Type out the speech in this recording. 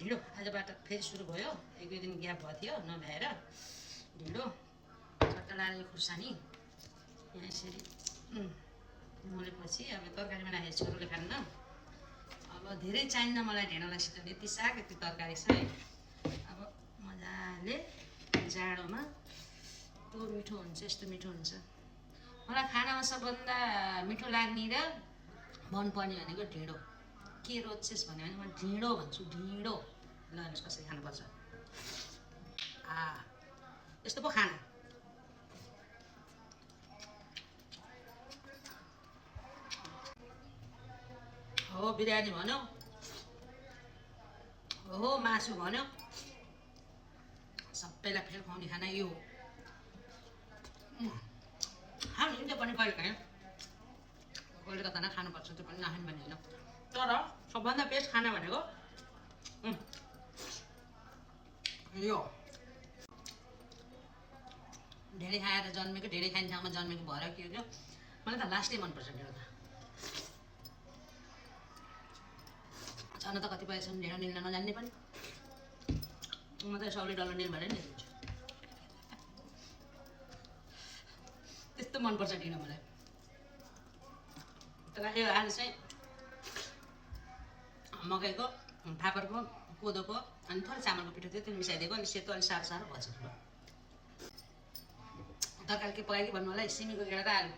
ढिँडो आजबाट फेरि सुरु भयो, एक दुई दिन ग्याप भएको थियो नभ्याएर। ढिँडो चट्टलाले खुर्सानी यहाँ यसरी मोलेपछि अब तरकारीमा राखेको छोरोले खान्न। अब धेरै चाहिन्न मलाई ढिँडोलाइसित, यति साग यति तरकारी छ है। अब मजाले जाडोमा कस्तो मिठो हुन्छ, यस्तो मिठो हुन्छ। मलाई खानामा सबभन्दा मिठो लाग्ने र मनपर्ने भनेको ढिँडो। के रोज्छेस् भन्यो भने म ढिँडो भन्छु, ढिँडो। ल हेर्नुहोस् कसरी खानुपर्छ। यस्तो पो खाना। हो बिरयानी भन्यो, हो मासु भन्यो, सबैलाई फेरि खुवाउने खाना यो हो। खानु त्यो पनि कहिले काहीँ, कहिले कता नै खानुपर्छ, त्यो पनि नखाने भन्ने होइन। तर सबभन्दा बेस्ट खाना भनेको यो। धेरै खाएर जन्मेको, धेरै खाने ठाउँमा जन्मेको भएर के हो, मलाई त लास्टै मनपर्छ ढिँडो त। छन त कतिपय छन् ढिँडो निल्न नजान्ने पनि, म त सबले डल्लो निल भनेर नि दिन्छु। त्यस्तो मनपर्छ ढिँडो मलाई। तर यो आज चाहिँ मकैको, फापरको, कोदोको अनि थोरै चामलको पिठो थियो, त्यो मिसाइदिएको, अनि सेतो अलि साह्रो साह्रो भएछ। तरकारी के पकायो कि भन्नु होला, सिमीको गेडा र आलु।